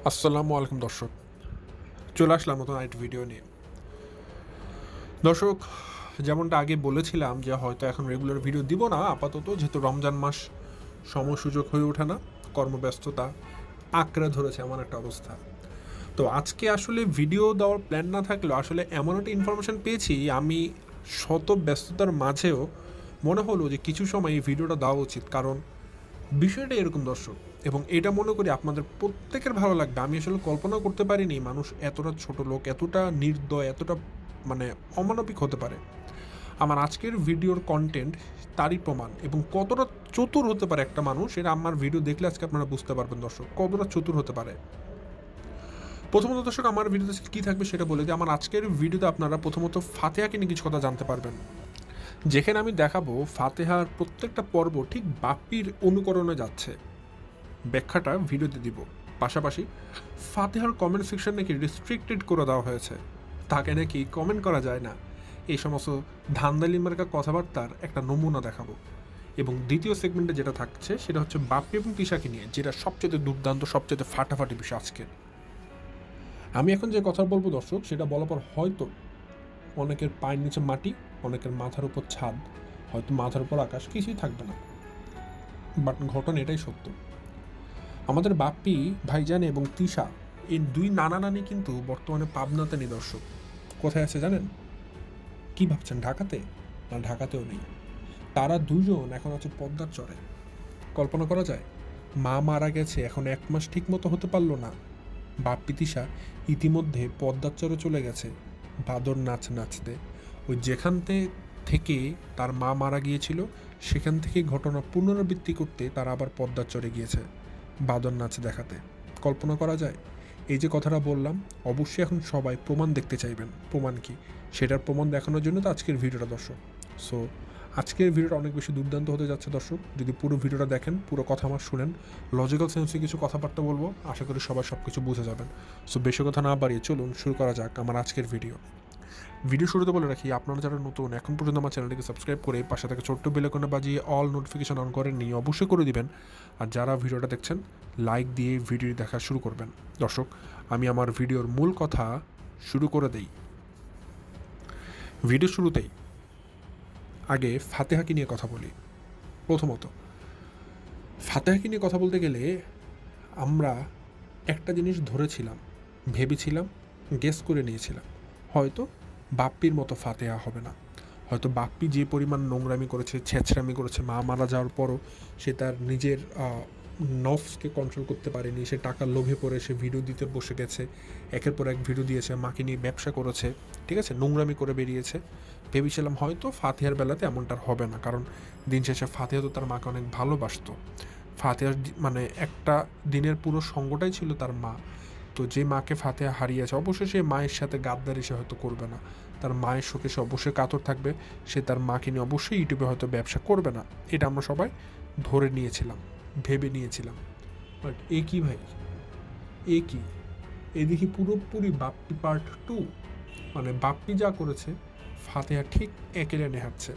আসসালামু আলাইকুম দর্শক, চলে আসলাম নতুন আরেকটি ভিডিও নিয়ে। দর্শক, যেমনটা আগে বলেছিলাম যে হয়তো এখন রেগুলার ভিডিও দিব না আপাতত, যেহেতু রমজান মাস সময় সুযোগ হয়ে ওঠে না, কর্মব্যস্ততা আঁকড়ে ধরেছে এমন একটা অবস্থা। তো আজকে আসলে ভিডিও দেওয়ার প্ল্যান না থাকলেও আসলে এমন একটা ইনফরমেশান পেয়েছি, আমি শত ব্যস্ততার মাঝেও মনে হলো যে কিছু সময় এই ভিডিওটা দেওয়া উচিত। কারণ বিষয়টা এরকম দর্শক, এবং এটা মনে করি আপনাদের প্রত্যেকের ভালো লাগবে। আমি আসলে কল্পনা করতে পারিনি মানুষ এতটা ছোট লোক, এতটা নির্দয়, এতটা অমানবিক হতে পারে। আমার আজকের ভিডিওর কন্টেন্ট তারই প্রমাণ, এবং কতটা চতুর হতে পারে একটা মানুষ, এটা আমার ভিডিও দেখলে আজকে আপনারা বুঝতে পারবেন দর্শক, কতটা চতুর হতে পারে। প্রথমত দর্শক, আমার ভিডিওতে কী থাকবে সেটা বলে যে আমার আজকের ভিডিওতে আপনারা প্রথমত ফাতেহাকে নিয়ে কিছু কথা জানতে পারবেন, যেখানে আমি দেখাবো ফাতেহার প্রত্যেকটা পর্ব ঠিক বাপ্পির অনুকরণে যাচ্ছে। ব্যাখ্যাটা ভিডিওতে দিব। পাশাপাশি ফাতেহার কমেন্ট সেকশন নাকি রেস্ট্রিক্টেড করে দেওয়া হয়েছে, তাকে নাকি কমেন্ট করা যায় না। এই সমস্ত ধান্দালি মার্কা কথাবার্তার একটা নমুনা দেখাবো। এবং দ্বিতীয় সেগমেন্টে যেটা থাকছে সেটা হচ্ছে বাপ্পি এবং তিশাকে নিয়ে, যেটা সবচেয়ে দুর্দান্ত, সবচেয়ে ফাটাফাটি বিষয় আজকের। আমি এখন যে কথা বলবো দর্শক, সেটা বলার পর হয়তো অনেকের পায়ের নিচে মাটি, অনেকের মাথার উপর ছাদ, হয়তো মাথার উপর আকাশ, কিছুই থাকবে না। বাট ঘটনা এটাই সত্য। আমাদের বাপ্পি ভাইজান এবং তিশা, এই দুই নানা নানি কিন্তু বর্তমানে পাবনাতে নেই দর্শক। কোথায় আছে জানেন? কি ভাবছেন, ঢাকাতে? না, ঢাকাতেও নেই। তারা দুজন এখন আছে পদ্মার চরে। কল্পনা করা যায়, মা মারা গেছে, এখন 1 মাস ঠিক মতো হতে পারলো না, বাপ্পি তিশা ইতিমধ্যে পদ্মার চরে চলে গেছে বাদর নাচ নাচতে। ওই যেখান থেকে তার মা মারা গিয়েছিল, সেখান থেকে ঘটনা পুনরাবৃত্তি করতে তারা আবার পদ্মার চরে গিয়েছে বাদর নাচ দেখাতে। কল্পনা করা যায়? এই যে কথাটা বললাম, অবশ্যই এখন সবাই প্রমাণ দেখতে চাইবেন। প্রমাণ কি, সেটার প্রমাণ দেখানোর জন্য তো আজকের ভিডিওটা দর্শক। সো আজকের ভিডিওটা অনেক বেশি দুর্দান্ত হতে যাচ্ছে দর্শক। যদি পুরো ভিডিওটা দেখেন, পুরো কথা আমার শুনেন, লজিক্যাল সেন্সে কিছু কথাবার্তা বলবো, আশা করি সবাই সব কিছু বুঝে যাবেন। সো বেশি কথা না বাড়িয়ে চলুন শুরু করা যাক আমার আজকের ভিডিও। শুরুতে বলে রাখি, আপনারা যারা নতুন, এখন পর্যন্ত আমার চ্যানেলটিকে সাবস্ক্রাইব করে পাশে থেকে ছোট্ট বেল আইকনে বাজিয়ে অল নোটিফিকেশন অন করে নিয়ে অবশ্যই করে দিবেন। আর যারা ভিডিওটা দেখছেন, লাইক দিয়ে ভিডিও দেখা শুরু করবেন। দর্শক, আমি আমার ভিডিওর মূল কথা শুরু করে দেই। ভিডিও শুরুতেই আগে ফাতেহাকে নিয়ে কথা বলি। প্রথমত, ফাতেহাকে নিয়ে কথা বলতে গেলে আমরা একটা জিনিস ধরেছিলাম, ভেবেছিলাম, গেস করে নিয়েছিলাম, হয়তো বাপ্পির মতো ফাতেহা হবে না। হয়তো বাপ্পি যে পরিমাণ নোংরামি করেছে, ছেঁচড়ামি করেছে, মা মারা যাওয়ার পরও সে তার নিজের নফসকে কন্ট্রোল করতে পারেনি। সে টাকার লোভে পড়ে সে ভিডিও দিতে বসে গেছে, একের পর এক ভিডিও দিয়েছে, মাকে নিয়ে ব্যবসা করেছে, ঠিক আছে, নোংরামি করে বেরিয়েছে। ভেবেছিলাম হয়তো ফাতেহার বেলাতে এমনটা হবে না, কারণ দিন শেষে ফাতেহা তো তার মাকে অনেক ভালোবাসতো। ফাতেহার একটা দিনের পুরো সঙ্গটাই ছিল তার মা। তো যে মাকে ফাতেহা হারিয়েছে, অবশ্যই সে মায়ের সাথে গাদ্দারি সে হয়তো করবে না, তার মায়ের শোকে সে অবশ্যই কাতর থাকবে। সে তার মাকে নিয়ে অবশ্যই ইউটিউবে হয়তো ব্যবসা করবে না, এটা আমরা সবাই ধরে নিয়েছিলাম, ভেবে নিয়েছিলাম। বাট এ কি ভাই, এ কি, এ দেখি পুরোপুরি বাপ্পি পার্ট 2। বাপ্পি যা করেছে, ফাতেহা ঠিক একই লাইনে হাঁটছে।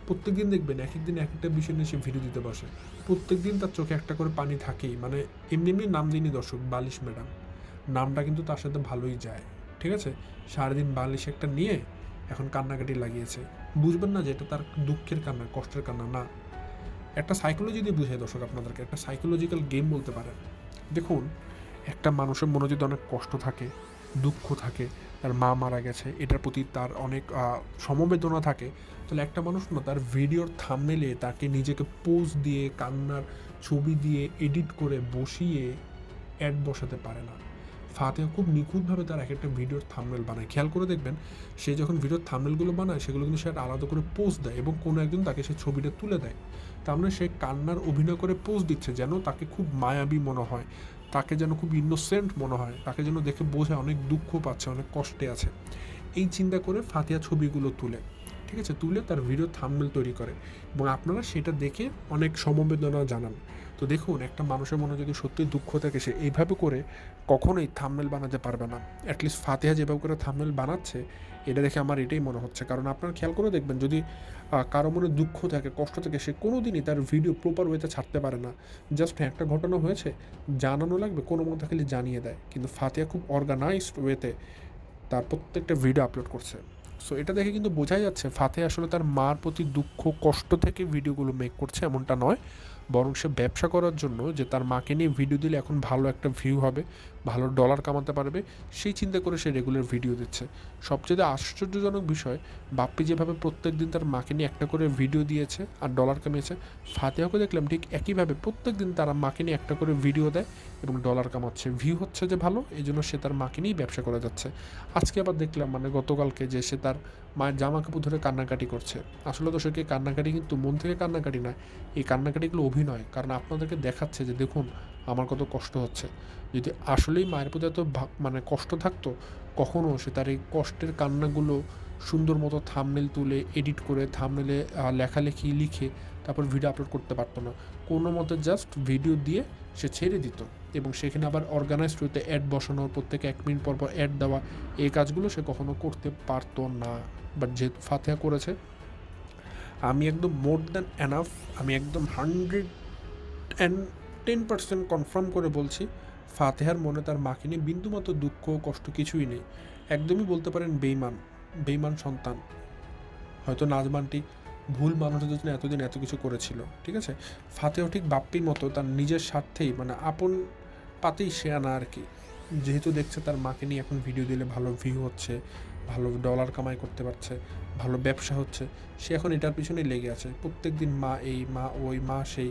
প্রত্যেক দিন দেখবেন এক একদিন এক একটা বিষয় নিয়ে সে ভিডিও দিতে বসে, প্রত্যেক দিন তার চোখে একটা করে পানি থাকেই। এমনি এমনি নাম দিইনি দর্শক, বালিশ ম্যাডাম নামটা কিন্তু তার সাথে ভালোই যায়, ঠিক আছে। সারাদিন বালিশ একটা নিয়ে এখন কান্নাকাটি লাগিয়েছে। বুঝবেন না যে এটা তার দুঃখের কান্না, কষ্টের কান্না না। একটা সাইকোলজি দিয়ে বুঝাই দর্শক আপনাদেরকে, একটা সাইকোলজিক্যাল গেম বলতে পারেন। দেখুন, একটা মানুষের মনে যদি অনেক কষ্ট থাকে, দুঃখ থাকে, তার মা মারা গেছে, এটার প্রতি তার অনেক সমবেদনা থাকে, তাহলে একটা মানুষ না তার ভিডিওর থাম্বনেলে তাকে নিজেকে পোজ দিয়ে, কান্নার ছবি দিয়ে এডিট করে বসিয়ে অ্যাড বসাতে পারে না। ফাতেহা খুব নিখুঁতভাবে তার এক একটা ভিডিওর থাম্বনেল বানায়। খেয়াল করে দেখবেন, সে যখন ভিডিওর থাম্বনেলগুলো বানায়, সেগুলো কিন্তু সে আলাদা করে পোজ দেয়, এবং কোনো একজন তাকে সেই ছবিটা তুলে দেয়। তার মানে সে কান্নার অভিনয় করে পোজ দিচ্ছে, যেন তাকে খুব মায়াবী মনে হয়, তাকে যেন খুব ইনোসেন্ট মনে হয়, তাকে যেন দেখে বোঝায় অনেক দুঃখ পাচ্ছে, অনেক কষ্টে আছে। এই চিন্তা করে ফাতেহা ছবিগুলো তুলে, ঠিক আছে, তুলে তার ভিডিও থাম্বনেল তৈরি করে, এবং আপনারা সেটা দেখে অনেক সমবেদনা জানান। তো তো দেখুন, একটা মানুষের মনে যদি সত্যি দুঃখ থাকে, সে এইভাবে করে কখনোই থাম্বনেল বানাতে পারবে না। অ্যাটলিস্ট ফাতিহা যেভাবে করে থাম্বনেল বানাচ্ছে, এটা দেখে আমার এটাই মনে হচ্ছে। কারণ আপনারা খেয়াল করে দেখবেন, যদি কারো মনে দুঃখ থাকে, কষ্ট থাকে, সে কোনো দিনই তার ভিডিও প্রপার ওয়েতে ছাড়তে পারে না। জাস্ট একটা ঘটনা হয়েছে, জানানো লাগবে, কোনো মতো খালি জানিয়ে দেয়। কিন্তু ফাতিহা খুব অর্গানাইজড ওয়েতে তার প্রত্যেকটা ভিডিও আপলোড করছে। সো এটা দেখে কিন্তু বোঝাই যাচ্ছে ফাতিহা আসলে তার মার প্রতি দুঃখ কষ্ট থেকে ভিডিওগুলো মেক করছে, এমনটা নয়। বরং সে ব্যবসা করার জন্য, যে তার মাকে নিয়ে ভিডিও দিলে এখন ভালো একটা ভিউ হবে, ভালো ডলার কামাতে পারবে, সেই চিন্তা করে সে রেগুলার ভিডিও দিচ্ছে। সবচেয়ে আশ্চর্যজনক বিষয়, বাপ্পি যেভাবে প্রত্যেক দিন তার মাকে নিয়ে একটা করে ভিডিও দিয়েছে আর ডলার কামিয়েছে, ফাতিহাকে দেখলাম ঠিক একইভাবে প্রত্যেক দিন তারা মাকে নিয়ে একটা করে ভিডিও দেয় এবং ডলার কামাচ্ছে, ভিউ হচ্ছে যে ভালো, এই জন্য সে তার মাকে নিয়েই ব্যবসা করে যাচ্ছে। আজকে আবার দেখলাম, মানে গতকালকে, যে সে তার মায়ের জামা কাপড় ধরে কান্নাকাটি করছে। আসলে তো সে কান্নাকাটি কিন্তু মন থেকে কান্নাকাটি নয়, এই কান্নাকাটিগুলো অভিনয়। কারণ আপনাদেরকে দেখাচ্ছে যে দেখুন আমার কত কষ্ট হচ্ছে। যদি আসলেই মায়ের প্রতি এত মানে কষ্ট থাকতো, কখনও সে তার এই কষ্টের কান্নাগুলো সুন্দর মতো থাম্বনেল তুলে এডিট করে থাম্বনেলে লেখালেখি লিখে তারপর ভিডিও আপলোড করতে পারতো না। কোনো মতো জাস্ট ভিডিও দিয়ে সে ছেড়ে দিত, এবং সেখানে আবার অর্গানাইজড হতে অ্যাড বসানো, প্রত্যেকে 1 মিনিট পর পর অ্যাড দেওয়া, এই কাজগুলো সে কখনো করতে পারতো না। বাট যেহেতু ফাতিহা করেছে, আমি একদম মোর দ্যান এনাফ, আমি একদম 110% কনফার্ম করে বলছি, ফাতিহার মনে তার মাকে নিয়ে বিন্দুমাত্র দুঃখ কষ্ট কিছুই নেই। একদমই বলতে পারেন বেইমান সন্তান। হয়তো নাজমানটি ভুল মানুষদের জন্য এতদিন এত কিছু করেছিল, ঠিক আছে। ফাতেও ঠিক বাপ্পির মতো তার নিজের স্বার্থেই, মানে আপন পাতেই সে আনা আর কি। যেহেতু দেখছে তার মাকে নিয়ে এখন ভিডিও দিলে ভালো ভিউ হচ্ছে, ভালো ডলার কামাই করতে পারছে, ভালো ব্যবসা হচ্ছে, সে এখন এটার পিছনেই লেগে আছে। প্রত্যেক দিন মা এই, মা ওই, মা সেই,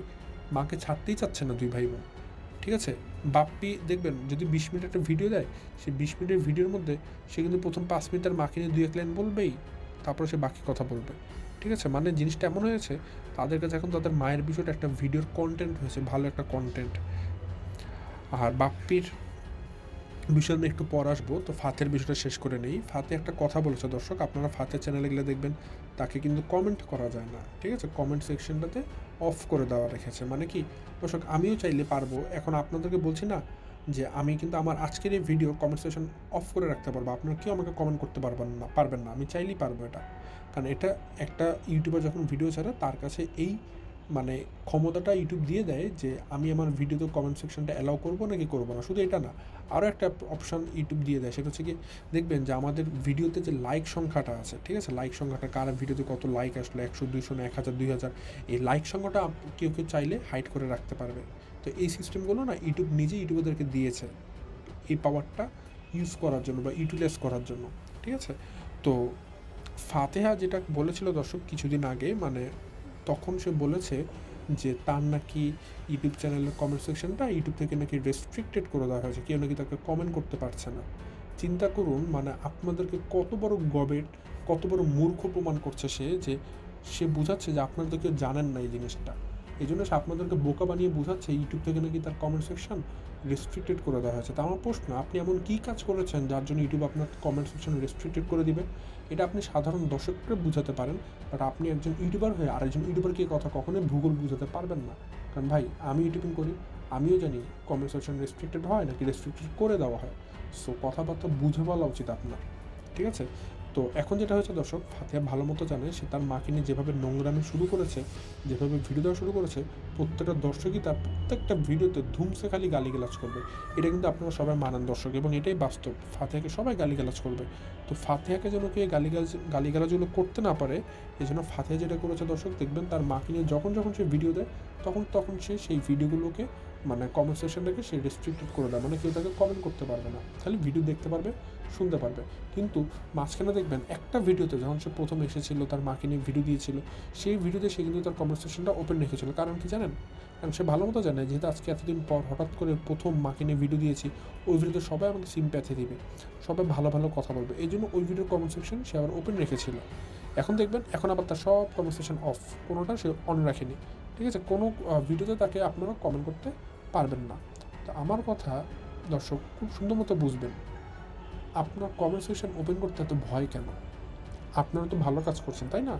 মাকে ছাড়তেই চাচ্ছে না 2 ভাই বোন, ঠিক আছে। বাপ্পি দেখবেন যদি 20 মিনিট একটা ভিডিও দেয়, সেই 20 মিনিটের ভিডিওর মধ্যে সে কিন্তু প্রথম 5 মিনিট তার মাকে নিয়ে 2-1 লাইন বলবেই, তারপরে সে বাকি কথা বলবে, ঠিক আছে। মানে জিনিসটা এমন হয়েছে, তাদের কাছে এখন তাদের মায়ের বিষয়টা একটা ভিডিওর কন্টেন্ট হয়েছে, ভালো একটা কন্টেন্ট। আর বাপ্পির বিষয় নিয়ে একটু পর আসবো, তো ফাতের বিষয়টা শেষ করে নেই। ফাতে একটা কথা বলেছে দর্শক, আপনারা ফাতের চ্যানেলে গেলে দেখবেন তাকে কিন্তু কমেন্ট করা যায় না, ঠিক আছে। কমেন্ট সেকশনটাতে অফ করে দেওয়া রেখেছে। মানে কি দর্শক, আমিও চাইলে পারবো, এখন আপনাদেরকে বলছি না যে আমি কিন্তু আমার আজকের এই ভিডিও কমেন্ট সেকশন অফ করে রাখতে পারবো, আপনারা কেউ আমাকে কমেন্ট করতে পারবেন না, আমি চাইলেই পারবো এটা। কারণ এটা একটা ইউটিউবার যখন ভিডিও ছাড়ে, তার কাছে এই মানে ক্ষমতাটা ইউটিউব দিয়ে দেয় যে আমি আমার ভিডিওতে কমেন্ট সেকশনটা অ্যালাউ করবো নাকি করবো না। শুধু এটা না, আরও একটা অপশান ইউটিউব দিয়ে দেয়, সেটা হচ্ছে কি, দেখবেন যে আমাদের ভিডিওতে যে লাইক সংখ্যাটা আছে, ঠিক আছে, লাইক সংখ্যাটা, কার ভিডিওতে কত লাইক আসলো, 100, 200 না 1000, 2000, এই লাইক সংখ্যাটা কেউ চাইলে হাইড করে রাখতে পারবে। তো এই সিস্টেমগুলো না ইউটিউব নিজেই ইউটিউবারদেরকে দিয়েছে, এই পাওয়ারটা ইউজ করার জন্য বা ইউটিলাইজ করার জন্য, ঠিক আছে। তো ফাতেহা যেটা বলেছিল দর্শক কিছুদিন আগে, মানে তখন সে বলেছে যে তার নাকি ইউটিউব চ্যানেলের কমেন্ট সেকশনটা ইউটিউব থেকে নাকি রেস্ট্রিক্টেড করে দেওয়া হয়েছে, কেউ নাকি তাকে কমেন্ট করতে পারছে না। চিন্তা করুন, মানে আপনাদেরকে কত বড় গবেট, কত বড় মূর্খ প্রমাণ করছে সে, যে সে বোঝাচ্ছে যে আপনারা তো কেউ জানেন না এই জিনিসটা, এই জন্য সে আপনাদেরকে বোকা বানিয়ে বোঝাচ্ছে ইউটিউব থেকে নাকি তার কমেন্ট সেকশন রেস্ট্রিক্টেড করে দেওয়া হয়েছে। তা আমার প্রশ্ন, আপনি এমন কী কাজ করেছেন যার জন্য ইউটিউব আপনার কমেন্ট সেকশন রেস্ট্রিক্টেড করে দিবে? এটা আপনি সাধারণ দর্শককে বোঝাতে পারেন, বাট আপনি একজন ইউটিউবার হয়ে আরেকজন ইউটিউবারকে কথা কখনোই ভূগোল বোঝাতে পারবেন না। কারণ ভাই, আমি ইউটিউবিং করি, আমিও জানি কমেন্ট সেকশন রেস্ট্রিক্টেড হয় নাকি রেস্ট্রিক্টেড করে দেওয়া হয়। সো কথাবার্তা বুঝে বলা উচিত আপনার, ঠিক আছে। তো এখন যেটা হয়েছে দর্শক, ফাতিহা ভালো মতো জানে সে তার মাকে নিয়ে যেভাবে নোংরামি শুরু করেছে, যেভাবে ভিডিও দেওয়া শুরু করেছে, প্রত্যেকটা দর্শকই তার প্রত্যেকটা ভিডিওতে ধুমসে খালি গালিগালাজ করবে। এটা কিন্তু আপনারা সবাই মানান দর্শক, এবং এটাই বাস্তব, ফাতিহাকে সবাই গালিগালাজ করবে। তো ফাতিহাকে যেন কেউ গালিগালাজগুলো করতে না পারে, এই জন্য ফাতিহা যেটা করেছে দর্শক, দেখবেন তার মাকে নিয়ে যখন সে ভিডিও দেয়, তখন সে সেই ভিডিওগুলোকে, মানে কমেন্ট সেকশনটাকে সে রেস্ট্রিক্টেড করে দেয়। মানে কেউ তাকে কমেন্ট করতে পারবে না, খালি ভিডিও দেখতে পারবে, শুনতে পারবে। কিন্তু মাঝখানে দেখবেন একটা ভিডিওতে, যখন সে প্রথম এসেছিল তার মাকে নিয়ে ভিডিও দিয়েছিল, সেই ভিডিওতে সে কিন্তু তার কমেন্ট সেকশনটা ওপেন রেখেছিল। কারণ কি জানেন? কারণ সে ভালো মতো জানে, যেহেতু আজকে এতদিন পর হঠাৎ করে প্রথম মাকে নিয়ে ভিডিও দিয়েছি, ওই ভিডিওতে সবাই আমাকে সিম্প্যাথি দিবে, সবাই ভালো ভালো কথা বলবে, এই জন্য ওই ভিডিওর কমেন্ট সেকশন সে আবার ওপেন রেখেছিল। এখন দেখবেন এখন আবার তার সব কমেন্ট সেকশন অফ, কোনোটা সে অন রাখেনি, ঠিক আছে। কোনো ভিডিওতে তাকে আপনারা কমেন্ট করতে পারবেন না। তো আমার কথা দর্শক খুব সুন্দর মতো বুঝবেন, আপনার কমেন্ট সেকশন ওপেন করতে এত ভয় কেন? আপনারা তো ভালো কাজ করছেন, তাই না?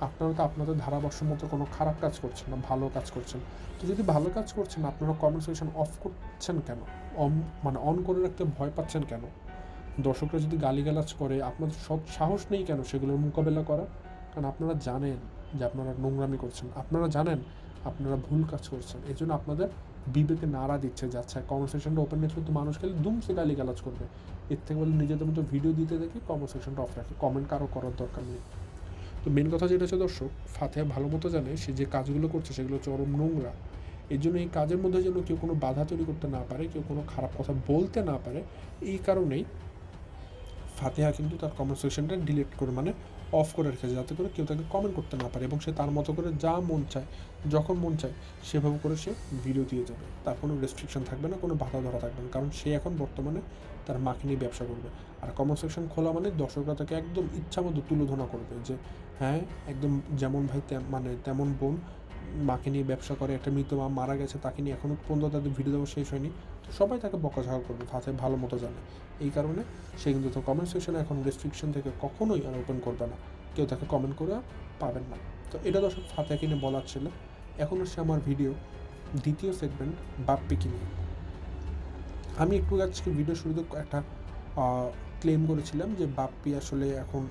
আপনারা তো আপনাদের ধারাবর্ষের মতো কোনো খারাপ কাজ করছেন না, ভালো কাজ করছেন। তো যদি ভালো কাজ করছেন, আপনারা কমেন্ট সেকশন অফ করছেন কেন? মানে অন করে রাখতে ভয় পাচ্ছেন কেন? দর্শকরা যদি গালিগালাজ করে, আপনাদের সাহস নেই কেন সেগুলোর মোকাবেলা করা? কারণ আপনারা জানেন যে আপনারা নোংরামি করছেন, আপনারা জানেন আপনারা ভুল কাজ করছেন। এই জন্য আপনাদের বিবেকে নাড়া দিচ্ছে যে আচ্ছা কমেন্ট সেকশনটা ওপেন রেখে তো মানুষ খেলে দুমসে গালিগালাজ করবে, এর থেকে বলে নিজেদের মতো ভিডিও দিতে দেখি কমেন্ট সেকশনটা অফ রাখে, কমেন্ট কারো করার দরকার নেই। তো মেন কথা যেটা হচ্ছে দর্শক, ফাতেহা ভালো মতো জানে সে যে কাজগুলো করছে সেগুলো চরম নোংরা। এই জন্য এই কাজের মধ্যে যেন কেউ কোনো বাধা তৈরি করতে না পারে, কেউ কোনো খারাপ কথা বলতে না পারে, এই কারণেই ফাতেহা কিন্তু তার কমেন্ট সেকশনটা ডিলিট করে, মানে অফ করে রেখেছে, যাতে করে কেউ তাকে কমেন্ট করতে না পারে, এবং সে তার মতো করে যা মন চায় যখন মন চায় সেভাবে করে সে ভিডিও দিয়ে যাবে। তার কোনো রেস্ট্রিকশন থাকবে না, কোনো বাধা ধরা থাকবে না, কারণ সে এখন বর্তমানে তার মাকে নিয়ে ব্যবসা করবে। আর কমেন্ট সেকশন খোলা মানে দর্শকরা তাকে একদম ইচ্ছা মতো তুলোধনা করবে যে হ্যাঁ একদম যেমন ভাই মানে তেমন বোন, মাকে নিয়ে ব্যবসা করে, একটা মৃত মা মারা গেছে, তাকে নিয়ে এখনও পর্যন্ত তাদের ভিডিও দেওয়া শেষ হয়নি। তো সবাই তাকে বকাঝকা করবে, ফাতে ভালো মতো জানে। এই কারণে সে কিন্তু তো কমেন্ট সেকশনে এখন রেস্ট্রিকশন থেকে কখনোই আর ওপেন করবে না, কেউ তাকে কমেন্ট করে পাবেন না। তো এটা দর্শক ফাতেহাকে নিয়ে বলার ছিল। এখন হচ্ছে আমার ভিডিও দ্বিতীয় সেগমেন্ট, বাপ্পিকে নিয়ে। আমি একটু আজকে ভিডিও শুরুতে একটা ক্লেম করেছিলাম যে বাপ্পি আসলে এখন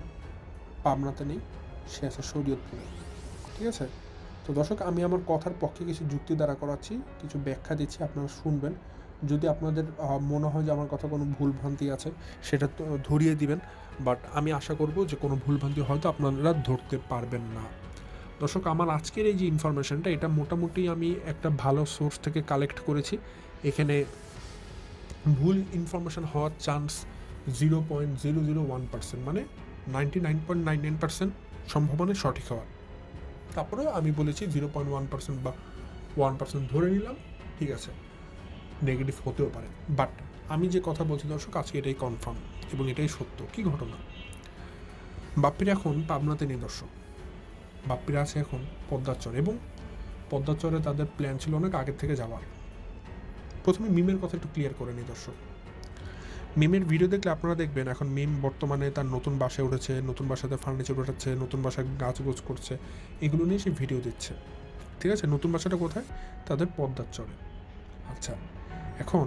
পাবনাতে নেই, সে আছে শরীয়তপুরে, ঠিক আছে? তো দর্শক আমি আমার কথার পক্ষে কিছু যুক্তি দ্বারা করাচ্ছি, কিছু ব্যাখ্যা দিচ্ছি, আপনারা শুনবেন। যদি আপনাদের মনে হয় যে আমার কথা কোনো ভুলভ্রান্তি আছে সেটা তো ধরিয়ে দিবেন, বাট আমি আশা করব যে কোনো ভুলভ্রান্তি হয়তো আপনারা ধরতে পারবেন না। দর্শক আমার আজকের এই যে ইনফরমেশনটা, এটা মোটামুটি আমি একটা ভালো সোর্স থেকে কালেক্ট করেছি। এখানে ভুল ইনফরমেশন হওয়ার চান্স 0.001%, মানে 99.99% সম্ভাবনা সঠিক হওয়ার। তারপরেও আমি বলেছি 0.1% বা 1% ধরে নিলাম, ঠিক আছে, নেগেটিভ হতেও পারে। বাট আমি যে কথা বলছি দর্শক, আজকে এটাই কনফার্ম এবং এটাই সত্য। কি ঘটনা, বাপ্পির এখন পাবনাতে নেই দর্শক, বাপ্পিরা আছে এখন পদ্মাচর, এবং পদ্মাচরে তাদের প্ল্যান ছিল অনেক আগের থেকে যাওয়ার। প্রথমে মিমের কথা একটু ক্লিয়ার করে নিই দর্শক। মিমের ভিডিও দেখলে আপনারা দেখবেন এখন মিম বর্তমানে তার নতুন বাসায় উঠেছে, নতুন বাসাতে ফার্নিচার উঠাচ্ছে, নতুন বাসায় গাছগোছ করছে, এগুলো নিয়ে সে ভিডিও দিচ্ছে, ঠিক আছে? নতুন বাসাটা কোথায়? তাদের পদ্মাচরে। আচ্ছা, এখন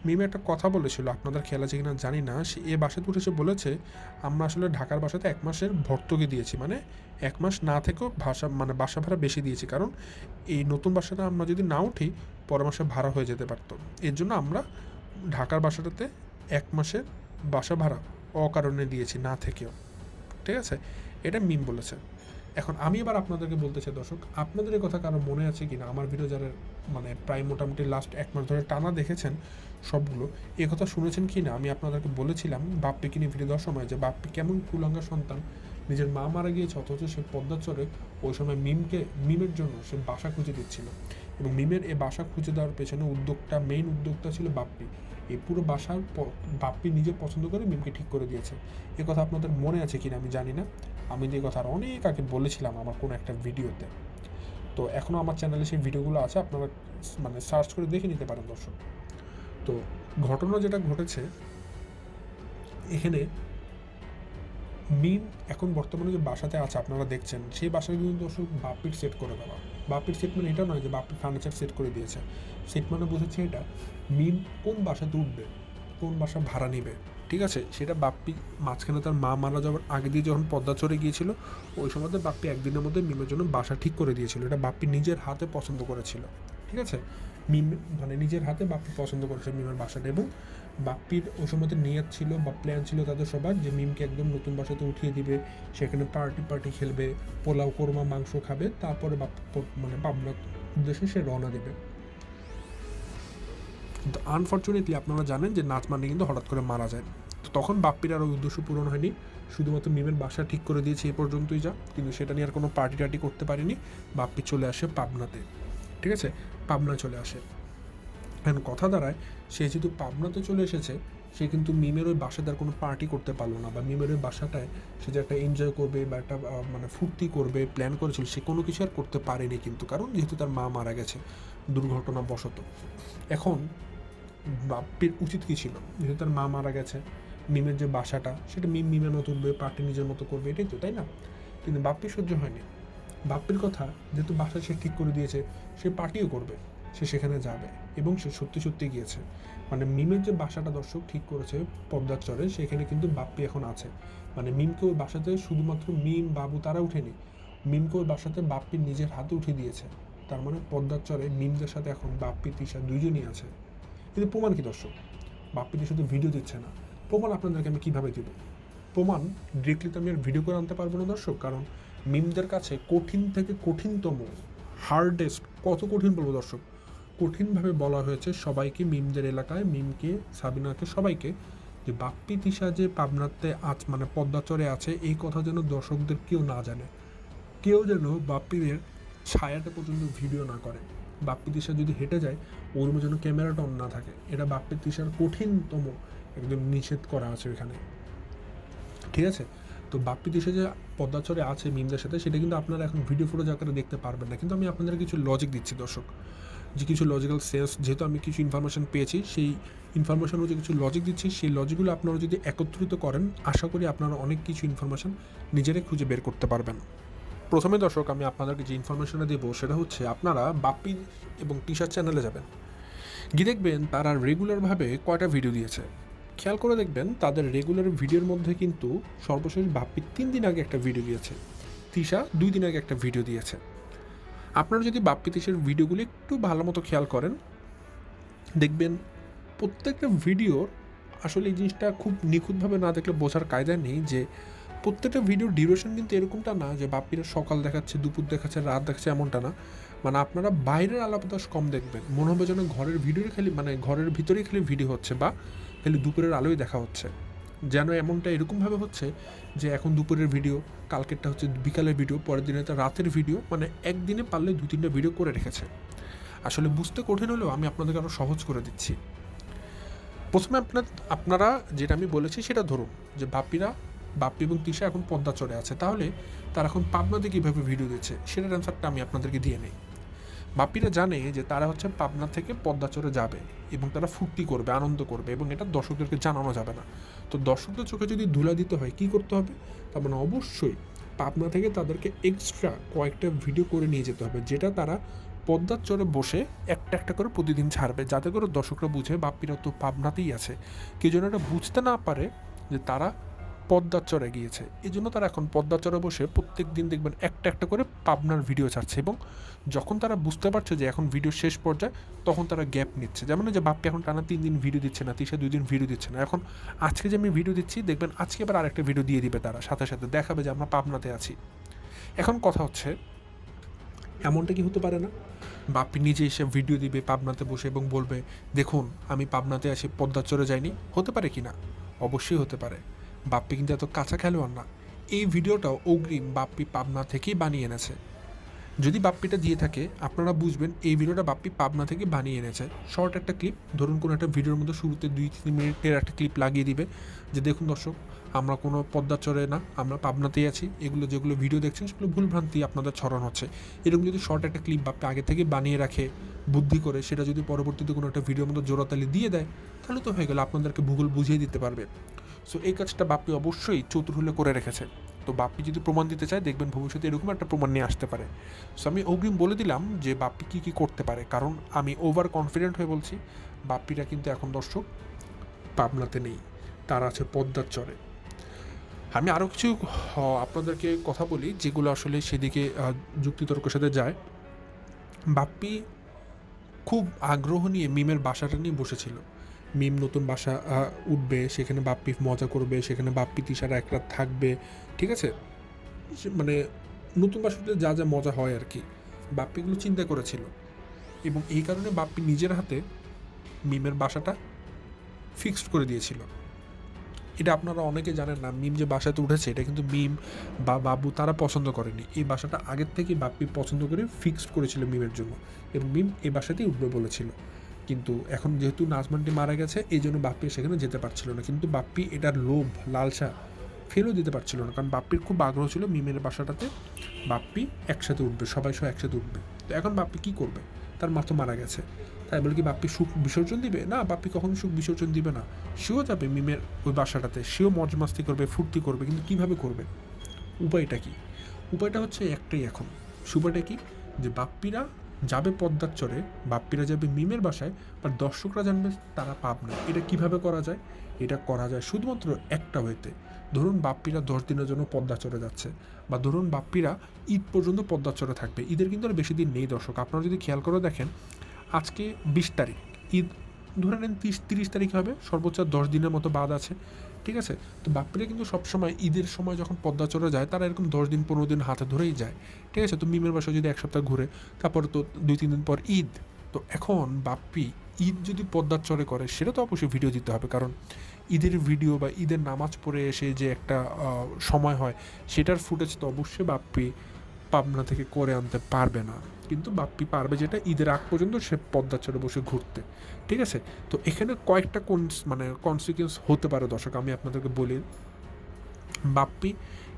মিমে একটা কথা বলেছিল, আপনাদের খেয়াল আছে কিনা জানি না, সে এ বাসাতে উঠেছে বলেছে আমরা আসলে ঢাকার বাসাতে 1 মাসের ভর্তুকি দিয়েছি, মানে 1 মাস না থেকেও বাসা ভাড়া বেশি দিয়েছি, কারণ এই নতুন বাসাটা আমরা যদি না উঠি পরের মাসে ভাড়া হয়ে যেতে পারতো। এর জন্য আমরা ঢাকার বাসাটাতে 1 মাসের বাসা ভাড়া অকারণে দিয়েছি, না থেকেও, ঠিক আছে? এটা মিম বলেছে। এখন আমি এবার আপনাদেরকে বলতে চাই দর্শক, আপনাদের এই কথা কারো মনে আছে কি না? আমার ভিডিও যারা মানে প্রায় মোটামুটি লাস্ট 1 মাস ধরে টানা দেখেছেন সবগুলো, এ কথা শুনেছেন কি না? আমি আপনাদেরকে বলেছিলাম বাপ্পিকে নিয়ে ভিডিও দেওয়ার সময় যে বাপ্পি কেমন কুলাঙ্গা সন্তান, নিজের মা মারা গিয়েছে অথচ সে পদ্মাচরে ওই সময় মিমের জন্য সে বাসা খুঁজে দিচ্ছিল, এবং মিমের এই বাসা খুঁজে দেওয়ার পেছনে মেইন উদ্যোক্তা ছিল বাপ্পি। এই পুরো বাসার বাপ্পি নিজে পছন্দ করে মিমকে ঠিক করে দিয়েছে। এ কথা আপনাদের মনে আছে কিনা আমি জানি না, আমি যে কথা অনেক আগে বলেছিলাম আমার কোনো একটা ভিডিওতে। তো এখনও আমার চ্যানেলে সেই ভিডিওগুলো আছে, আপনারা মানে সার্চ করে দেখে নিতে পারেন দর্শক। তো ঘটনা যেটা ঘটেছে এখানে, মিম এখন বর্তমানে যে বাসাতে আছে আপনারা দেখছেন, সেই বাসায় কিন্তু দর্শক বাপ্পির সেট করে দেওয়া। বাপ্পির সেট মানে এটা নয় যে বাপ্পি ফার্নিচার সেট করে দিয়েছে, সেট মানে বুঝেছে এটা মিম কোন বাসাতে উঠবে, কোন বাসা ভাড়া নেবে, ঠিক আছে? সেটা বাপ্পি মাঝখানে তার মা মারা যাওয়ার আগে দিয়ে যখন পদ্মাচরে গিয়েছিল ওই সময়তে বাপ্পি একদিনের মধ্যে মিমের জন্য বাসা ঠিক করে দিয়েছিল। এটা বাপ্পি নিজের হাতে পছন্দ করেছিল, ঠিক আছে? মিম মানে নিজের হাতে বাপ্পি পছন্দ করেছে মিমের বাসাটা, এবং বাপ্পির ওই সময়তে নিয়ত ছিল বা প্ল্যান ছিল তাদের সবার যে মিমকে একদম নতুন বাসাতে উঠিয়ে দিবে, সেখানে পার্টি খেলবে, পোলাও কোরমা মাংস খাবে, তারপরে মানে পাবনার উদ্দেশ্যে সে রওনা দেবে। কিন্তু আনফর্চুনেটলি আপনারা জানেন যে নাচ মানে কিন্তু হঠাৎ করে মারা যায়। তো তখন বাপ্পির আর ওই উদ্দেশ্য পূরণ হয়নি, শুধুমাত্র মিমের বাসা ঠিক করে দিয়েছে এ পর্যন্তই যা, কিন্তু সেটা নিয়ে আর কোনো পার্টি করতে পারিনি। বাপ্পি চলে আসে পাবনাতে, ঠিক আছে? পাবনা চলে আসে। এখন কথা দাঁড়ায় সে যেহেতু পাবনাতে চলে এসেছে, সে কিন্তু মিমের ওই বাসাতে আর কোনো পার্টি করতে পারলো না, বা মিমের ওই বাসাটায় সে যে একটা এনজয় করবে বা একটা মানে ফুর্তি করবে প্ল্যান করেছিল, সে কোনো কিছু আর করতে পারেনি, কিন্তু কারণ যেহেতু তার মা মারা গেছে দুর্ঘটনাবশত। এখন বাপ্পির উচিত কী ছিল, যেহেতু তার মা মারা গেছে, মিমের যে বাসাটা সেটা মিমের মতো উঠবে, পার্টি নিজের মতো করবে, এটাই তো, তাই না? কিন্তু বাপ্পির সহ্য হয়নি। বাপ্পির কথা যেহেতু বাসা সে ঠিক করে দিয়েছে, সে পার্টিও করবে, সে সেখানে যাবে এবং সে সত্যি সত্যি গিয়েছে। মানে মিমের যে বাসাটা দর্শক ঠিক করেছে পদ্মার চরে, সেখানে কিন্তু বাপ্পি এখন আছে। মানে মিমকে ওই বাসাতে শুধুমাত্র মিম বাবু তারা উঠেনি, মিমকে ওই বাসাতে বাপ্পি নিজের হাতে উঠিয়ে দিয়েছে। তার মানে পদ্মার চরে মিমদের সাথে এখন বাপ্পি তিশা দুইজনই আছে। কিন্তু প্রমাণ কি দর্শক? বাপ্পি তিশা তো ভিডিও দিচ্ছে না, প্রমাণ আপনাদেরকে আমি কীভাবে দেব? প্রমাণ ডিরেক্টলি তো আমি আর ভিডিও করে আনতে পারবো না দর্শক, কারণ মিমদের কাছে কঠিন থেকে কঠিনতম, হার্ডেস্ট, কত কঠিন বলবো দর্শক, কঠিনভাবে বলা হয়েছে সবাইকে, মিমদের এলাকায়, মিমকে, সাবিনাকে, সবাইকে, যে বাপ্পি তিশা যে পাবনাতে মানে পদ্মাচরে আছে এই কথা যেন দর্শকদের কেউ না জানে, কেউ যেন বাপ্পিদের ছায়াটা পর্যন্ত ভিডিও না করে। বাপ্পি তিশা যদি হেঁটে যায় ওর মধ্যে যেন ক্যামেরাটা অন না থাকে, এটা বাপ্পি তিশার কঠিনতম একদম নিষেধ করা আছে এখানে, ঠিক আছে? তো বাপ্পি তিশা যে পদ্মাচরে আছে মিমদের সাথে, সেটা কিন্তু আপনারা এখন ভিডিও ফুটেজ আকারে দেখতে পারবেন না, কিন্তু আমি আপনাদের কিছু লজিক দিচ্ছি দর্শক, যে কিছু লজিক্যাল সেন্স, যেহেতু আমি কিছু ইনফরমেশন পেয়েছি, সেই ইনফরমেশন অনুযায়ী কিছু লজিক দিচ্ছি, সেই লজিকগুলো আপনারা যদি একত্রিত করেন, আশা করি আপনারা অনেক কিছু ইনফরমেশন নিজেরাই খুঁজে বের করতে পারবেন। প্রথমে দর্শক আমি আপনাদেরকে যে ইনফরমেশনটা দেবো সেটা হচ্ছে, আপনারা বাপ্পি এবং তিশার চ্যানেলে যাবেন, গিয়ে দেখবেন তারা রেগুলারভাবে কয়টা ভিডিও দিয়েছে। খেয়াল করে দেখবেন তাদের রেগুলার ভিডিওর মধ্যে কিন্তু সর্বশেষ বাপ্পি 3 দিন আগে একটা ভিডিও দিয়েছে, তিশা 2 দিন আগে একটা ভিডিও দিয়েছে। আপনারা যদি বাপ্পি তিশার ভিডিওগুলি একটু ভালো মতো খেয়াল করেন, দেখবেন প্রত্যেকটা ভিডিওর আসলে এই জিনিসটা খুব নিখুঁতভাবে না দেখলে বোঝার কায়দা নেই, যে প্রত্যেকটা ভিডিওর ডিউরেশন কিন্তু এরকমটা না যে বাপ্পিরা সকাল দেখাচ্ছে, দুপুর দেখাচ্ছে, রাত দেখাচ্ছে, এমনটা না। মানে আপনারা বাইরের আলাপদাস কম দেখবেন, মনে হবে যেন ঘরের ভিডিওই খালি, মানে ঘরের ভিতরেই খালি ভিডিও হচ্ছে, বা খালি দুপুরের আলোই দেখা হচ্ছে, যেন এমনটা এরকমভাবে হচ্ছে যে এখন দুপুরের ভিডিও, কালকেরটা হচ্ছে বিকালের ভিডিও, পরের দিনে তো রাতের ভিডিও, মানে একদিনে পারলে 2-3টা ভিডিও করে রেখেছে। আসলে বুঝতে কঠিন হলেও আমি আপনাদেরকে আরও সহজ করে দিচ্ছি। প্রথমে আপনারা যেটা আমি বলেছি সেটা ধরুন, যে বাপ্পি এবং তিশা এখন পদ্মাচরে আছে, তাহলে তারা এখন পাবনাতে কীভাবে ভিডিও দিচ্ছে সেটার অ্যান্সারটা আমি আপনাদেরকে দিয়ে নিই। বাপ্পিরা জানে যে তারা হচ্ছে পাবনা থেকে পদ্মাচরে যাবে এবং তারা ফুর্তি করবে, আনন্দ করবে, এবং এটা দর্শকদেরকে জানানো যাবে না। তো দর্শকদের চোখে যদি ধুলা দিতে হয় কী করতে হবে? তার মানে অবশ্যই পাবনা থেকে তাদেরকে এক্সট্রা কয়েকটা ভিডিও করে নিয়ে যেতে হবে, যেটা তারা পদ্মার চরে বসে একটা একটা করে প্রতিদিন ছাড়বে, যাতে করে দর্শকরা বুঝে বাপ্পিরা তো পাবনাতেই আছে, কেউ যেন এটা বুঝতে না পারে যে তারা পদ্মার চরে গিয়েছে। এই জন্য তারা এখন পদ্মার চরে বসে প্রত্যেক দিন দেখবেন একটা একটা করে পাবনার ভিডিও ছাড়ছে, এবং যখন তারা বুঝতে পারছে যে এখন ভিডিও শেষ পর্যায়ে, তখন তারা গ্যাপ নিচ্ছে। যেমন যে বাপ্পি এখন টানা 3 দিন ভিডিও দিচ্ছে না, তিশা 2 দিন ভিডিও দিচ্ছে না, এখন আজকে যে আমি ভিডিও দিচ্ছি দেখবেন আজকে আবার আরেকটা ভিডিও দিয়ে দিবে তারা, সাথে সাথে দেখাবে যে আমরা পাবনাতে আছি। এখন কথা হচ্ছে, এমনটা কি হতে পারে না বাপ্পি নিজে এসে ভিডিও দিবে পাবনাতে বসে এবং বলবে দেখুন আমি পাবনাতে আসি, পদ্মার চরে যাইনি? হতে পারে কি না? অবশ্যই হতে পারে। বাপ্পি কিন্তু এত কাঁচা খেলোয়াড় না, এই ভিডিওটাও অগ্রিম বাপ্পি পাবনা থেকেই বানিয়ে এনেছে। যদি বাপ্পিটা দিয়ে থাকে আপনারা বুঝবেন এই ভিডিওটা বাপ্পি পাবনা থেকে বানিয়ে এনেছে। শর্ট একটা ক্লিপ, ধরুন কোনো একটা ভিডিওর মধ্যে শুরুতে 2-3 মিনিটের একটা ক্লিপ লাগিয়ে দিবে, যে দেখুন দর্শক আমরা কোনো পদ্মার চরে না, আমরা পাবনাতেই আছি, এগুলো যেগুলো ভিডিও দেখছেন সেগুলো ভুলভ্রান্তি আপনাদের ছড়ানো হচ্ছে। এরকম যদি শর্ট একটা ক্লিপ বাপ্পি আগে থেকে বানিয়ে রাখে বুদ্ধি করে, সেটা যদি পরবর্তীতে কোনো একটা ভিডিওর মধ্যে জোড়াতালি দিয়ে দেয়, তাহলে তো হয়ে গেল, আপনাদেরকে ভূগোল বুঝিয়ে দিতে পারবে। সো এই কাজটা বাপ্পি অবশ্যই চতুর হলে করে রেখেছে। তো বাপ্পি যদি প্রমাণ দিতে চায় দেখবেন ভবিষ্যতে এরকম একটা প্রমাণ নিয়ে আসতে পারে। সো আমি অগ্রিম বলে দিলাম যে বাপ্পি কী কী করতে পারে, কারণ আমি ওভার কনফিডেন্ট হয়ে বলছি বাপ্পিরা কিন্তু এখন দর্শক পাবনাতে নেই, তারা আছে পদ্মার চরে। আমি আরও কিছু আপনাদেরকে কথা বলি যেগুলো আসলে সেদিকে যুক্তিতর্কের সাথে যায়। বাপ্পি খুব আগ্রহ নিয়ে মিমের বাসাটা নিয়ে বসেছিল, মিম নতুন বাসা উঠবে, সেখানে বাপ্পি মজা করবে, সেখানে বাপ্পি তিশারা এক রাত থাকবে, ঠিক আছে? মানে নতুন বাসাতে যা যা মজা হয় আর কি, বাপ্পিগুলো চিন্তা করেছিল, এবং এই কারণে বাপ্পি নিজের হাতে মিমের বাসাটা ফিক্সড করে দিয়েছিল। এটা আপনারা অনেকে জানেন না, মিম যে বাসাতে উঠেছে এটা কিন্তু মিম বা বাবু তারা পছন্দ করেনি, এই বাসাটা আগের থেকেই বাপ্পি পছন্দ করে ফিক্সড করেছিল মিমের জন্য, এবং মিম এই বাসাতেই উঠবে বলেছিল। কিন্তু এখন যেহেতু নাজমানটি মারা গেছে এই জন্য বাপ্পি সেখানে যেতে পারছিল না, কিন্তু বাপ্পি এটার লোভ লালসা ফেলেও দিতে পারছিল না, কারণ বাপ্পির খুব আগ্রহ ছিল মিমের বাসাটাতে বাপ্পি একসাথে উঠবে, সবাই একসাথে উঠবে। তো এখন বাপ্পি কী করবে? তার মা তো মারা গেছে, তাই বলে কি বাপ্পি সুখ বিসর্জন দিবে? না, বাপ্পি কখনো সুখ বিসর্জন দিবে না, সেও যাবে মিমের ওই বাসাটাতে, সেও মজ মাস্তি করবে, ফুর্তি করবে, কিন্তু কীভাবে করবে? উপায়টা কী? উপায়টা হচ্ছে একটাই এখন। সুপারটা কি, যে বাপ্পিরা যাবে পদ্মার চরে, বাপ্পিরা যাবে মিমের বাসায়, আর দর্শকরা জানবে তারা পাবনা। এটা কিভাবে করা যায়? এটা করা যায় শুধুমাত্র একটা ওয়েতে। ধরুন বাপ্পিরা 10 দিনের জন্য পদ্মা চরে যাচ্ছে, বা ধরুন বাপ্পিরা ঈদ পর্যন্ত পদ্মা চরে থাকবে। ঈদের কিন্তু আর বেশি দিন নেই দর্শক, আপনারা যদি খেয়াল করে দেখেন, আজকে 20 তারিখ, ঈদ ধরে নেন 30 তারিখ হবে, সর্বোচ্চ 10 দিনের মতো বাদ আছে, ঠিক আছে? তো বাপ্পিরা কিন্তু সবসময় ঈদের সময় যখন পদ্মা চরে যায়, তারা এরকম 10 দিন 15 দিন হাতে ধরেই যায়, ঠিক আছে? তো মিমের বাসায় যদি 1 সপ্তাহ ঘুরে, তারপরে তো 2-3 দিন পর ঈদ। তো এখন বাপ্পি ঈদ যদি পদ্মার চরে করে, সেটা তো অবশ্যই ভিডিও দিতে হবে, কারণ ঈদের ভিডিও বা ঈদের নামাজ পড়ে এসে যে একটা সময় হয়, সেটার ফুটেজ তো অবশ্যই বাপ্পি পাবনা থেকে করে আনতে পারবে না। কিন্তু বাপ্পি পারবে যেটা, ঈদের আগ পর্যন্ত সে পদ্মার চরে বসে ঘুরতে, ঠিক আছে? তো এখানে কয়েকটা কনসিকুয়েন্স হতে পারে দর্শক, আমি আপনাদেরকে বলি। বাপ্পি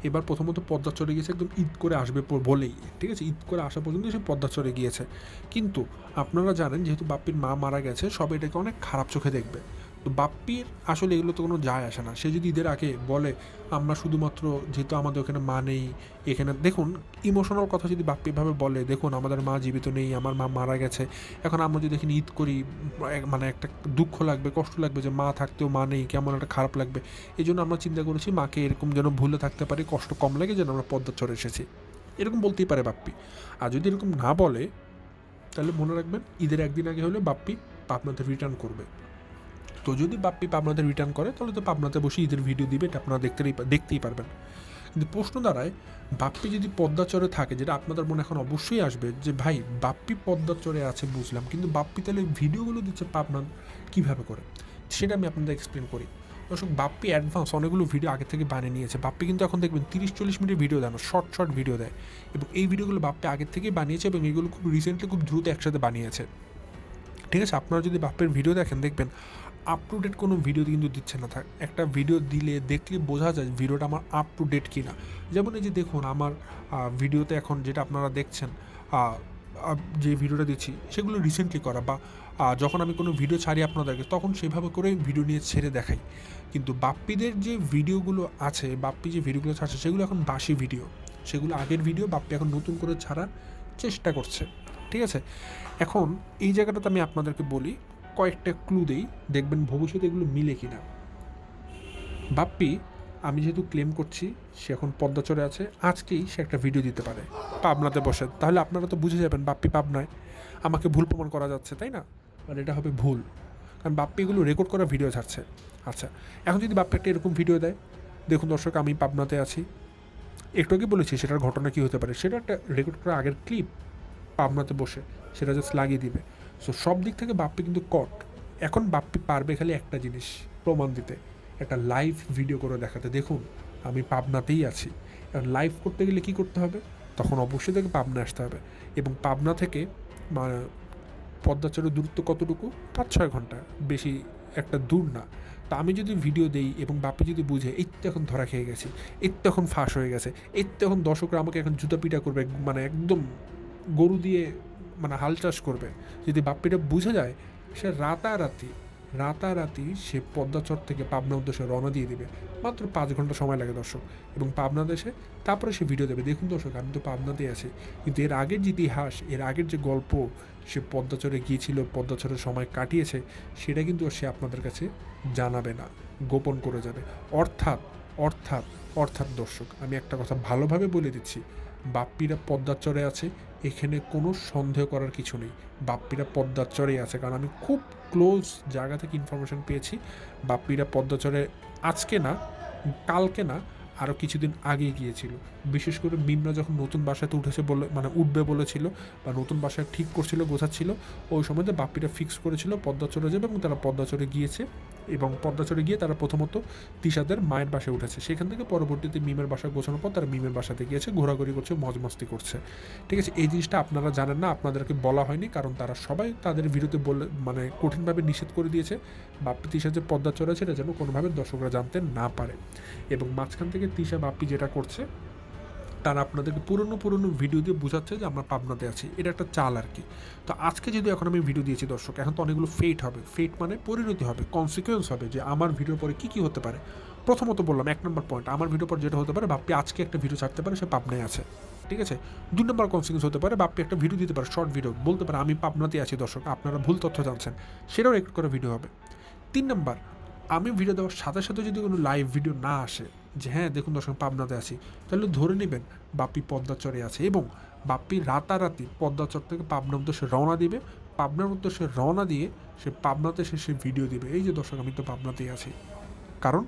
এবার প্রথমত পদ্মা চরে গিয়েছে একদম ঈদ করে আসবে বলেই, ঠিক আছে? ঈদ করে আসা পর্যন্ত সে পদ্মা চরে গিয়েছে। কিন্তু আপনারা জানেন, যেহেতু বাপ্পির মা মারা গেছে, সবাই এটাকে অনেক খারাপ চোখে দেখবে। তো বাপ্পির আসলে এগুলো তো কোনো যায় আসে না। সে যদি ঈদের আগে বলে আমরা শুধুমাত্র, যেহেতু আমাদের ওখানে মা নেই, এখানে দেখুন ইমোশনাল কথা যদি বাপ্পিভাবে বলে, দেখুন আমাদের মা জীবিত নেই, আমার মা মারা গেছে, এখন আমরা যদি এখানে ঈদ করি, মানে একটা দুঃখ লাগবে, কষ্ট লাগবে যে মা থাকতেও মা নেই, কেমন একটা খারাপ লাগবে। এই জন্য আমরা চিন্তা করেছি মাকে এরকম যেন ভুলে থাকতে পারি, কষ্ট কম লাগে, যেন আমরা পদ্মা চরে এসেছি, এরকম বলতেই পারে বাপ্পি। আর যদি এরকম না বলে, তাহলে মনে রাখবেন ঈদের একদিন আগে হলে বাপ্পি পাবনাতে রিটার্ন করবে। তো যদি বাপ্পি পাবনাতে রিটার্ন করে, তাহলে তো পাবনাতে বসে ঈদের ভিডিও দিবে, এটা আপনারা দেখতেই পারবেন। কিন্তু প্রশ্ন দাঁড়ায়, বাপ্পি যদি পদ্মা চরে থাকে, যেটা আপনাদের মনে এখন অবশ্যই আসবে যে ভাই বাপ্পি পদ্মা চরে আছে বুঝলাম, কিন্তু বাপ্পি তাহলে ভিডিওগুলো দিচ্ছে পাবনা কীভাবে করে, সেটা আমি আপনাদের এক্সপ্লেন করি। দর্শক, বাপ্পি অ্যাডভান্স অনেকগুলো ভিডিও আগে থেকে বানিয়ে নিয়েছে। বাপ্পি কিন্তু এখন দেখবেন 30-40 মিনিটের ভিডিও দেয় না, শর্ট ভিডিও দেয়, এবং এই ভিডিওগুলো বাপ্পি আগের থেকেই বানিয়েছে, এবং এগুলো খুব রিসেন্টলি খুব দ্রুত একসাথে বানিয়েছে, ঠিক আছে? আপনারা যদি বাপ্পির ভিডিও দেখেন, দেখবেন আপ টু ডেট কোনো ভিডিও কিন্তু দিচ্ছে না। একটা ভিডিও দিলে দেখলে বোঝা যায় ভিডিওটা আমার আপ টু ডেট কিনা। যেমন এই যে দেখুন আমার ভিডিওতে এখন যেটা আপনারা দেখছেন, যে ভিডিওটা দিচ্ছি সেগুলো রিসেন্টলি করা, বা যখন আমি কোনো ভিডিও ছাড়ি আপনাদেরকে, তখন সেভাবে করে ভিডিও নিয়ে ছেড়ে দেখাই। কিন্তু বাপ্পিদের যে ভিডিওগুলো আছে, বাপ্পি যে ভিডিওগুলো ছাড়ছে, সেগুলো এখন বাসি ভিডিও, সেগুলো আগের ভিডিও, বাপ্পি এখন নতুন করে ছাড়ার চেষ্টা করছে, ঠিক আছে? এখন এই জায়গাটাতে আমি আপনাদেরকে বলি, কয়েকটা ক্লু দেই, দেখবেন ভবিষ্যতে এগুলো মিলে কিনা। বাপ্পি, আমি যেহেতু ক্লেম করছি সে এখন পদ্মা চরে আছে, আজকেই সে একটা ভিডিও দিতে পারে পাবনাতে বসে, তাহলে আপনারা তো বুঝে যাবেন বাপ্পি পাবনায়। আমাকে ভুল প্রমাণ করা যাচ্ছে, তাই না? আর এটা হবে ভুল, কারণ বাপ্পি এগুলো রেকর্ড করা ভিডিও ছাড়ছে। আচ্ছা, এখন যদি বাপ্পি একটা এরকম ভিডিও দেয়, দেখুন দর্শক আমি পাবনাতে আছি, একটু আগে বলেছি সেটার ঘটনা কী হতে পারে, সেটা একটা রেকর্ড করা আগের ক্লিপ পাবনাতে বসে সেটা জাস্ট লাগিয়ে দিবে। সো সব দিক থেকে বাপ্পি কিন্তু কট। এখন বাপ্পি পারবে খালি একটা জিনিস প্রমাণ দিতে, একটা লাইভ ভিডিও করে দেখাতে, দেখুন আমি পাবনাতেই আছি। এখন লাইভ করতে গেলে কী করতে হবে, তখন অবশ্যই তাকে পাবনা আসতে হবে, এবং পাবনা থেকে পদ্মাচরের দূরত্ব কতটুকু, 5-6 ঘন্টা, বেশি একটা দূর না। তা আমি যদি ভিডিও দেই এবং বাপ্পি যদি বুঝে এই তো এখন ধরা খেয়ে গেছি, এই তো এখন ফাঁস হয়ে গেছে, এই তো এখন দর্শকরা আমাকে এখন জুতা পিটা করবে, মানে একদম গরু দিয়ে মানে হাল চাষ করবে, যদি বাপ্পিটা বুঝে যায়, সে রাতারাতি সে পদ্মাচর থেকে পাবনা উদ্দেশ্যে রওনা দিয়ে দিবে। মাত্র 5 ঘন্টা সময় লাগে দর্শক, এবং পাবনা দেশে তারপরে সে ভিডিও দেবে, দেখুন দর্শক আমি তো পাবনাতেই আছি। কিন্তু এর আগের যে ইতিহাস, এর আগের যে গল্প, সে পদ্মাচরে গিয়েছিল, পদ্মাচরের সময় কাটিয়েছে, সেটা কিন্তু সে আপনাদের কাছে জানাবে না, গোপন করে যাবে। অর্থাৎ অর্থাৎ অর্থাৎ দর্শক, আমি একটা কথা ভালোভাবে বলে দিচ্ছি, বাপ্পিরা পদ্মার চরে আছে, এখানে কোনো সন্দেহ করার কিছু নেই। বাপ্পিরা পদ্মার চরেই আছে, কারণ আমি খুব ক্লোজ জায়গা থেকে ইনফরমেশন পেয়েছি। বাপ্পিরা পদ্মার চরে আজকে না, কালকে না, আরও কিছুদিন আগে গিয়েছিল। বিশেষ করে মিমরা যখন নতুন বাসাতে উঠবে বলেছিল, বা নতুন বাসায় ঠিক করছিল, গোছাচ্ছিল, ওই সময়তে বাপ্পিরা ফিক্স করেছিল পদ্মা চরে যাবে, এবং তারা পদ্মা চরে গিয়েছে, এবং পদ্মা চরে গিয়ে তারা প্রথমত তিশাদের মায়ের বাসায় উঠেছে, সেখান থেকে পরবর্তীতে মিমের বাসায় গোছানোর পর তারা মিমের বাসাতে গিয়েছে, ঘোরাঘুরি করছে, মজমস্তি করছে, ঠিক আছে? এই জিনিসটা আপনারা জানেন না, আপনাদেরকে বলা হয়নি, কারণ তারা সবাই তাদের বিরুদ্ধে মানে কঠিনভাবে নিষেধ করে দিয়েছে বাপ্পি তিশা যে পদ্মা চরে আছে, এটা যেন কোনোভাবে দর্শকরা জানতে না পারে। এবং মাঝখান থেকে তিশা বাপ্পি যেটা করছে, তারা আপনাদেরকে পুরনো ভিডিও দিয়ে বোঝাচ্ছে যে আমরা পাবনাতে আছি, এটা একটা চাল আর কি। তো আজকে যদি এখন আমি ভিডিও দিয়েছি দর্শক, এখন তো অনেকগুলো ফেট হবে, ফেট মানে পরিণতি হবে, কনসিকুয়েন্স হবে, যে আমার ভিডিওর পরে কী হতে পারে। প্রথমত বললাম 1 নম্বর পয়েন্ট, আমার ভিডিও পর যেটা হতে পারে বাপ্পি আজকে একটা ভিডিও ছাড়তে পারে, সে পাবনায় আছে, ঠিক আছে। 2 নম্বর কনসিকুয়েন্স হতে পারে বাপ্পি একটা ভিডিও দিতে পারে, শর্ট ভিডিও, বলতে পারে আমি পাবনাতে আছি দর্শক, আপনারা ভুল তথ্য জানছেন, সেটাও রেকর্ড করা ভিডিও হবে। 3 নম্বর, আমি ভিডিও দেওয়ার সাথে সাথে যদি কোনো লাইভ ভিডিও না আসে যে হ্যাঁ দেখুন দর্শক পাবনাতে আছি, তাহলে ধরে নেবেন বাপ্পি পদ্মাচরে আছে, এবং বাপ্পি রাতারাতি পদ্মাচর থেকে পাবনার উদ্দেশ্যে রওনা দিবে, পাবনার উদ্দেশ্যে রওনা দিয়ে সে পাবনাতে সে ভিডিও দিবে, এই যে দর্শক আমি তো পাবনাতেই আছি। কারণ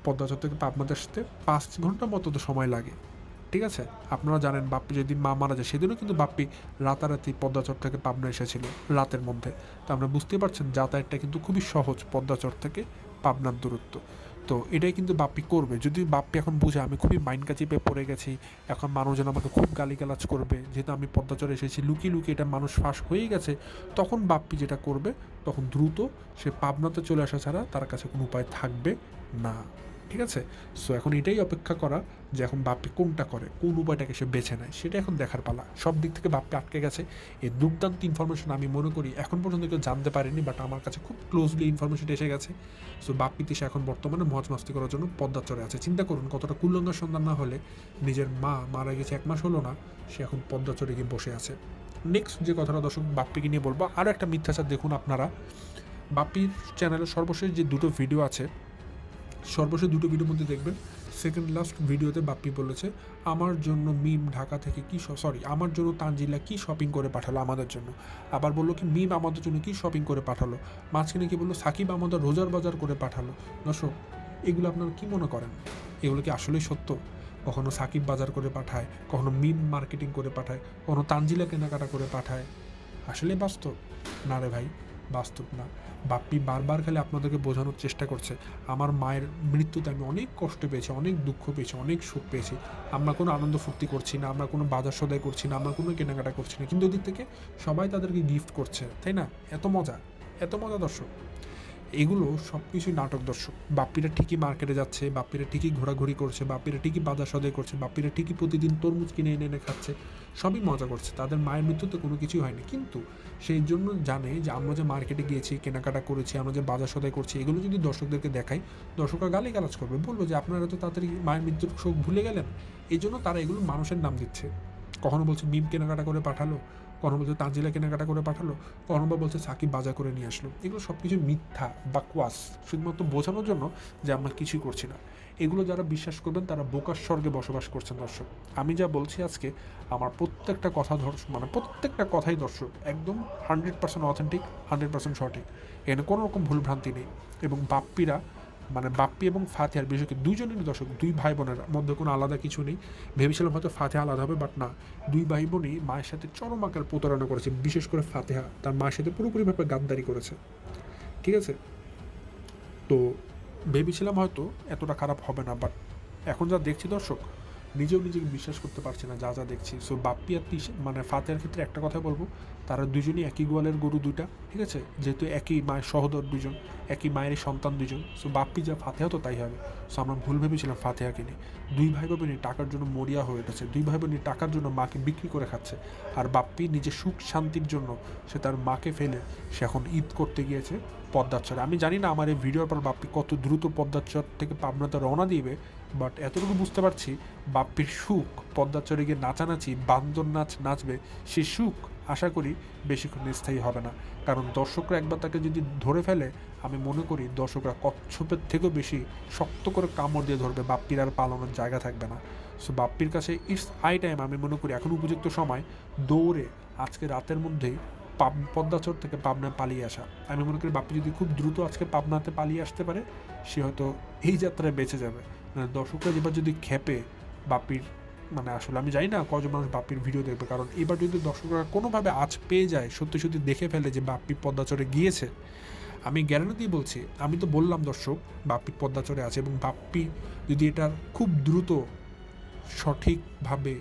পদ্মাচর থেকে পাবনাতে আসতে 5 ঘন্টা মতো তো সময় লাগে, ঠিক আছে। আপনারা জানেন বাপ্পি যেদিন মা মারা যায় সেদিনও কিন্তু বাপ্পি রাতারাতি পদ্মাচর থেকে পাবনা এসেছিল রাতের মধ্যে। তো আমরা বুঝতে পারছেন যাতায়াতটা কিন্তু খুবই সহজ পদ্মাচর থেকে পাবনার দূরত্ব। তো এটাই কিন্তু বাপ্পি করবে, যদি বাপ্পি এখন বুঝে আমি খুবই মাইন্ড কাচিপে পড়ে গেছি, এখন মানুষজন আমাকে খুব গালিগালাজ করবে, যেহেতু আমি পদ্মাচরে এসেছি লুকিয়ে লুকিয়ে এটা মানুষ ফাঁস হয়ে গেছে, তখন বাপ্পি যেটা করবে তখন দ্রুত সে পাবনাতে চলে আসা ছাড়া তার কাছে কোনো উপায় থাকবে না, ঠিক আছে। সো এখন এটাই অপেক্ষা করা যে এখন বাপ্পি কোনটা করে, কোন উপায়টাকে সে বেছে নেয়, সেটা এখন দেখার পালা। সব দিক থেকে বাপ্পি আটকে গেছে, এই দুর্দান্ত ইনফরমেশন আমি মনে করি এখন পর্যন্ত কেউ জানতে পারেনি, বাট আমার কাছে খুব ক্লোজলি ইনফরমেশনটা এসে গেছে। সো বাপ্পি তিশা এখন বর্তমানে মজ মাস্তি করার জন্য পদ্মাচরে আছে। চিন্তা করুন কতটা কুলঙ্গার সন্ধান না হলে, নিজের মা মারা গেছে 1 মাস হলো না, সে এখন পদ্মাচরে গিয়ে বসে আছে। নেক্সট যে কথাটা দর্শক বাপ্পিকে নিয়ে বলবো, আরও একটা মিথ্যাচার দেখুন আপনারা, বাপ্পির চ্যানেলের সর্বশেষ যে 2টো ভিডিও আছে, সর্বশেষ 2টো ভিডিওর মধ্যে দেখবেন সেকেন্ড লাস্ট ভিডিওতে বাপ্পি বলেছে আমার জন্য মিম ঢাকা থেকে কি আমার জন্য তানজিলা কি শপিং করে পাঠালো আমাদের জন্য, আবার বললো কি মিম আমাদের জন্য কি শপিং করে পাঠালো, মাঝখানে কি বললো সাকিব আমাদের রোজার বাজার করে পাঠালো। দর্শক এগুলো আপনারা কি মনে করেন, এগুলো কি আসলেই সত্য? কখনো সাকিব বাজার করে পাঠায়, কখনো মিম মার্কেটিং করে পাঠায়, কখনো তানজিলা কেনাকাটা করে পাঠায়, আসলে বাস্তব না রে ভাই, বাস্তব না। বাপ্পি বারবার খালি আপনাদেরকে বোঝানোর চেষ্টা করছে আমার মায়ের মৃত্যুতে আমি অনেক কষ্ট পেয়েছি, অনেক দুঃখ পেয়েছি, অনেক সুখ পেয়েছি, আমরা কোনো আনন্দ ফুর্তি করছি না, আমরা কোনো বাজার সদাই করছি না, আমরা কোনো কেনাকাটা করছি না, কিন্তু ওদিক থেকে সবাই তাদেরকে গিফট করছে, তাই না? এত মজা, এত মজা দর্শক। এগুলো সব কিছুই নাটক দর্শক। বাপ্পিরা ঠিকই মার্কেটে যাচ্ছে, বাপ্পিরা ঠিকই ঘোরাঘুরি করছে, বাপ্পিরা ঠিকই বাজার সদাই করছে, বাপ্পিরা ঠিকই প্রতিদিন তরমুজ কিনে এনে এনে খাচ্ছে, সবই মজা করছে, তাদের মায়ের মৃত্যুতে কোনো কিছুই হয়নি। কিন্তু সেই জন্য জানে যে আমরা যে মার্কেটে গিয়েছি, কেনাকাটা করেছি, আমরা যে বাজার সদাই করছি, এগুলো যদি দর্শকদেরকে দেখাই, দর্শকরা গালিগালাজ করবে, বলবে যে আপনারা তো তাড়াতাড়ি মায়ের মৃত্যুর শোক ভুলে গেলেন। এই জন্য তারা এগুলো মানুষের নাম দিচ্ছে। কখনো বলছে মিম কেনাকাটা করে পাঠালো, কখনো বলছে তানজিলা কেনাকাটা করে পাঠালো, কখনো বা বলছে সাকিব বাজার করে নিয়ে আসলো। এগুলো সব কিছু মিথ্যা বাকওয়াস, শুধুমাত্র বোঝানোর জন্য যে আমরা কিছুই করছি না। এগুলো যারা বিশ্বাস করবেন তারা বোকার স্বর্গে বসবাস করছেন দর্শক। আমি যা বলছি আজকে আমার প্রত্যেকটা কথা মানে প্রত্যেকটা কথাই দর্শক একদম 100% অথেন্টিক, 100% সঠিক, এখানে কোনো রকম ভুলভ্রান্তি নেই। এবং বাপ্পিরা মানে বাপ্পি এবং ফাতেহার বিশেষ করে দুইজনেরই দর্শক, 2 ভাই বোনের মধ্যে কোনো আলাদা কিছু নেই। ভেবেছিলাম হয়তো ফাতেহা আলাদা হবে, বাট না, 2 ভাই বোনই মায়ের সাথে চরম আকার প্রতারণা করেছে। বিশেষ করে ফাতেহা তার মায়ের সাথে পুরোপুরিভাবে গাদ্দারি করেছে, ঠিক আছে। তো ভেবেছিলাম হয়তো এতটা খারাপ হবে না, বাট এখন যা দেখছি দর্শক নিজেও নিজেকে বিশ্বাস করতে পারছি না যা যা দেখছি। সো বাপ্পি আর মানে ফাতেহার ক্ষেত্রে একটা কথা বলবো, তারা দুজনই একই গোয়ালের গরু দুইটা, ঠিক আছে, যেহেতু একই মায়ের সহোদর দুজন, একই মায়ের সন্তান দুজন। সো বাপ্পি যা ফাতেহা তো তাই হবে। সো আমরা ভুল ভেবেছিলাম ফাতেহাকে নিয়ে। 2 ভাই বোনই টাকার জন্য মরিয়া হয়ে উঠেছে, 2 ভাই বোনই টাকার জন্য মাকে বিক্রি করে খাচ্ছে। আর বাপ্পি নিজের সুখ শান্তির জন্য সে তার মাকে ফেলে সে এখন ঈদ করতে গিয়েছে পদ্মাচরে। আমি জানি না আমার এই ভিডিওর পর বাপ্পি কত দ্রুত পদ্মাচর থেকে পাবনাতে রওনা দিবে, বাট এতটুকু বুঝতে পারছি বাপ্পির সুখ পদ্মাচরে গিয়ে নাচানাচি বান্দর নাচ নাচবে, সে সুখ আশা করি বেশিক্ষণ স্থায়ী হবে না। কারণ দর্শকরা একবার তাকে যদি ধরে ফেলে, আমি মনে করি দর্শকরা কচ্ছপের থেকেও বেশি শক্ত করে কামড় দিয়ে ধরবে, বাপ্পির আর পালানোর জায়গা থাকবে না। সো বাপ্পির কাছে ইটস হাই টাইম, আমি মনে করি এখন উপযুক্ত সময় দৌড়ে আজকে রাতের মধ্যেই পদ্মাচর থেকে পাবনা পালিয়ে আসা। আমি মনে করি বাপ্পি যদি খুব দ্রুত আজকে পাবনাতে পালিয়ে আসতে পারে, সে হয়তো এই যাত্রায় বেঁচে যাবে। মানে দর্শকরা এবার যদি খেপে বাপ্পির, মানে আসলে আমি জানি না কজন মানুষ বাপ্পির ভিডিও দেখবে, কারণ এবার যদি দর্শকরা কোনোভাবে আজ পেয়ে যায়, সত্যি সত্যি দেখে ফেলে যে বাপ্পি পদ্মাচরে গিয়েছে, আমি গ্যারান্টি দিয়ে বলছি, আমি তো বললাম দর্শক বাপ্পি পদ্মাচরে আছে, এবং বাপ্পি যদি এটা খুব দ্রুত সঠিকভাবে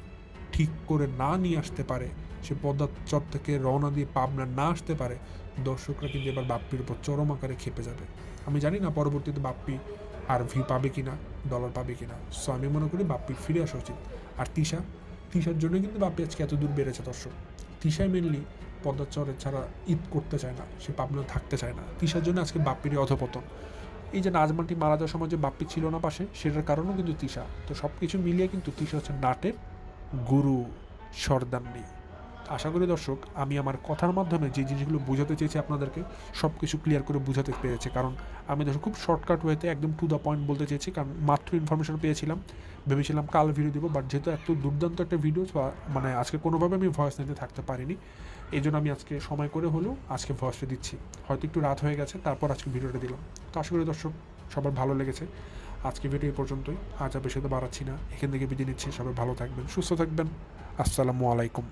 ঠিক করে না নিয়ে আসতে পারে, সে পদ্মাচর থেকে রওনা দিয়ে পাবনা না আসতে পারে, দর্শকরা কিন্তু এবার বাপ্পির উপর চরম আকারে খেপে যাবে। আমি জানি না পরবর্তীতে বাপ্পি আর ভিউ পাবে কিনা, ডলার পাবে কিনা। সো আমি মনে করি বাপ্পির ফিরে আসা উচিত। আর তিশার জন্য কিন্তু বাপ্পি আজকে এত দূর বেড়েছে দর্শক। তিশাই মেনলি পদ্মাচরে ছাড়া ঈদ করতে চায় না, সে পাবনা থাকতে চায় না। তিশার জন্য আজকে বাপ্পির অধপতন। এই যে নাজমানটি মারা যাওয়ার সময় যে বাপ্পি ছিল না পাশে, সেটার কারণও কিন্তু তিশা। তো সব কিছু মিলিয়ে কিন্তু তিশা হচ্ছে নাটের গুরু, সর্দারনি। আশা করি দর্শক আমি আমার কথার মাধ্যমে যে জিনিসগুলো বোঝাতে চেয়েছি আপনাদেরকে সব কিছু ক্লিয়ার করে বোঝাতে পেরেছি। কারণ আমি দর্শক খুব শর্টকাট ওয়েতে একদম টু দ্য পয়েন্ট বলতে চেয়েছি, কারণ মাত্র ইনফরমেশন পেয়েছিলাম, ভেবেছিলাম কাল ভিডিও দিব, বাট যেহেতু এত দুর্দান্ত একটা ভিডিও, মানে আজকে কোনোভাবে আমি ভয়েস নিতে থাকতে পারিনি, এই জন্য আমি আজকে সময় করে হলেও আজকে ভয়েসটা দিচ্ছি। হয়তো একটু রাত হয়ে গেছে, তারপর আজকে ভিডিওটা দিলাম। তো আশা করি দর্শক সবার ভালো লেগেছে। আজকে ভিডিও এই পর্যন্তই, আজ আর বেশি তো বাড়াচ্ছি না, এখান থেকে বিদায় নিচ্ছি। সবাই ভালো থাকবেন, সুস্থ থাকবেন। আসসালামু আলাইকুম।